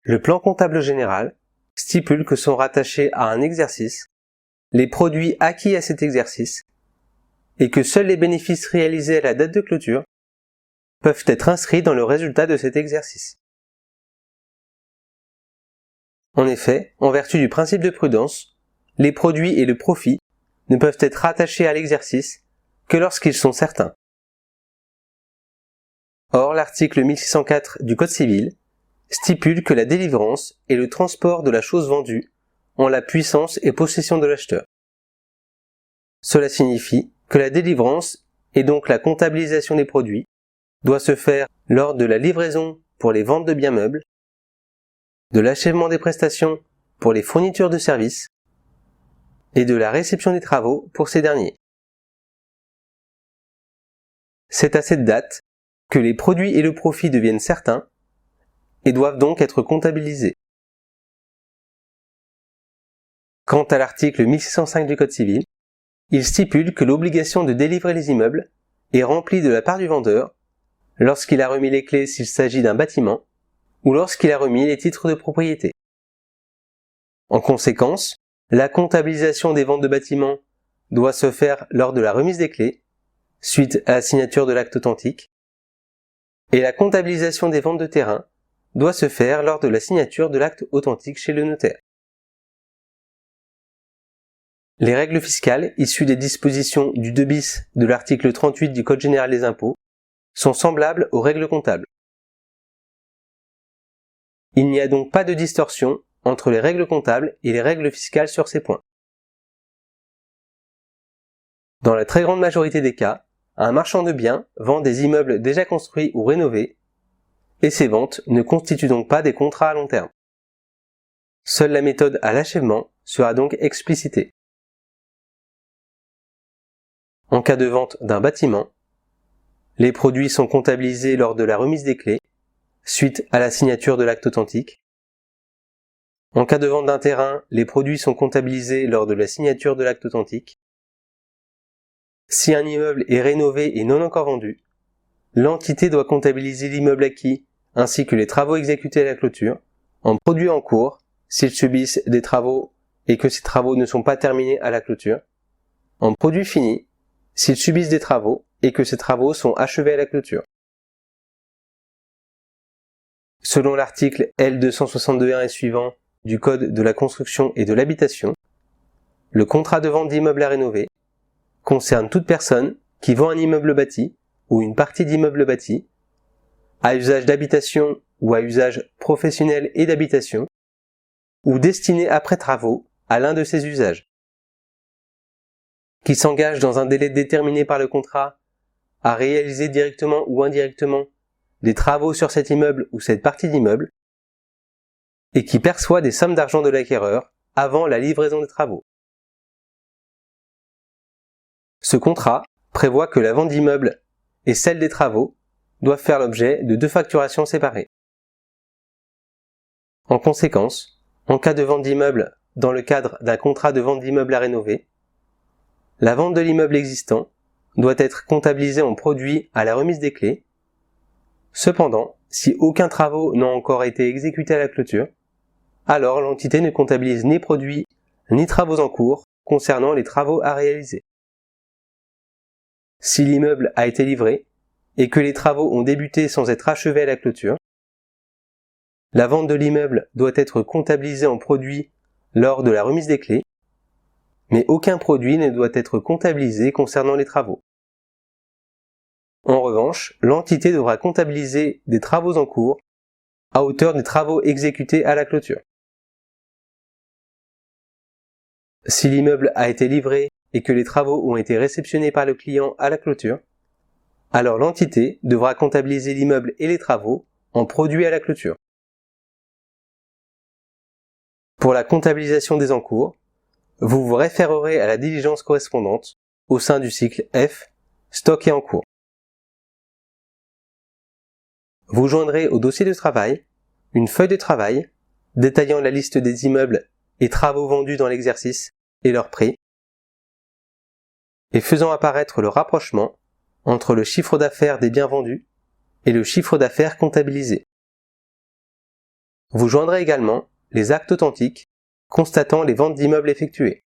Le plan comptable général stipule que sont rattachés à un exercice les produits acquis à cet exercice et que seuls les bénéfices réalisés à la date de clôture peuvent être inscrits dans le résultat de cet exercice. En effet, en vertu du principe de prudence, les produits et le profit ne peuvent être rattachés à l'exercice que lorsqu'ils sont certains. Or, l'article 1604 du Code civil stipule que la délivrance est le transport de la chose vendue en la puissance et possession de l'acheteur. Cela signifie que la délivrance, et donc la comptabilisation des produits, doit se faire lors de la livraison pour les ventes de biens meubles, de l'achèvement des prestations pour les fournitures de services et de la réception des travaux pour ces derniers. C'est à cette date que les produits et le profit deviennent certains et doivent donc être comptabilisés. Quant à l'article 1605 du Code civil, il stipule que l'obligation de délivrer les immeubles est remplie de la part du vendeur lorsqu'il a remis les clés s'il s'agit d'un bâtiment ou lorsqu'il a remis les titres de propriété. En conséquence, la comptabilisation des ventes de bâtiments doit se faire lors de la remise des clés, suite à la signature de l'acte authentique, et la comptabilisation des ventes de terrain doit se faire lors de la signature de l'acte authentique chez le notaire. Les règles fiscales issues des dispositions du 2 bis de l'article 38 du Code général des impôts sont semblables aux règles comptables. Il n'y a donc pas de distorsion entre les règles comptables et les règles fiscales sur ces points. Dans la très grande majorité des cas, un marchand de biens vend des immeubles déjà construits ou rénovés, et ces ventes ne constituent donc pas des contrats à long terme. Seule la méthode à l'achèvement sera donc explicitée. En cas de vente d'un bâtiment, les produits sont comptabilisés lors de la remise des clés, suite à la signature de l'acte authentique. En cas de vente d'un terrain, les produits sont comptabilisés lors de la signature de l'acte authentique. Si un immeuble est rénové et non encore vendu, l'entité doit comptabiliser l'immeuble acquis ainsi que les travaux exécutés à la clôture en produits en cours s'ils subissent des travaux et que ces travaux ne sont pas terminés à la clôture, en produits finis s'ils subissent des travaux et que ces travaux sont achevés à la clôture. Selon l'article L262.1 et suivant du Code de la construction et de l'habitation, le contrat de vente d'immeuble à rénover concerne toute personne qui vend un immeuble bâti ou une partie d'immeuble bâti à usage d'habitation ou à usage professionnel et d'habitation ou destiné après travaux à l'un de ces usages, qui s'engage dans un délai déterminé par le contrat à réaliser directement ou indirectement des travaux sur cet immeuble ou cette partie d'immeuble, et qui perçoit des sommes d'argent de l'acquéreur avant la livraison des travaux. Ce contrat prévoit que la vente d'immeuble et celle des travaux doivent faire l'objet de 2 facturations séparées. En conséquence, en cas de vente d'immeuble dans le cadre d'un contrat de vente d'immeuble à rénover, la vente de l'immeuble existant doit être comptabilisée en produit à la remise des clés. Cependant, si aucun travaux n'a encore été exécuté à la clôture, alors l'entité ne comptabilise ni produits ni travaux en cours concernant les travaux à réaliser. Si l'immeuble a été livré et que les travaux ont débuté sans être achevés à la clôture, la vente de l'immeuble doit être comptabilisée en produit lors de la remise des clés, mais aucun produit ne doit être comptabilisé concernant les travaux. En revanche, l'entité devra comptabiliser des travaux en cours à hauteur des travaux exécutés à la clôture. Si l'immeuble a été livré et que les travaux ont été réceptionnés par le client à la clôture, alors l'entité devra comptabiliser l'immeuble et les travaux en produit à la clôture. Pour la comptabilisation des encours, vous vous référerez à la diligence correspondante au sein du cycle F, stock et encours. Vous joindrez au dossier de travail une feuille de travail détaillant la liste des immeubles et travaux vendus dans l'exercice et leur prix, et faisant apparaître le rapprochement entre le chiffre d'affaires des biens vendus et le chiffre d'affaires comptabilisé. Vous joindrez également les actes authentiques constatant les ventes d'immeubles effectuées.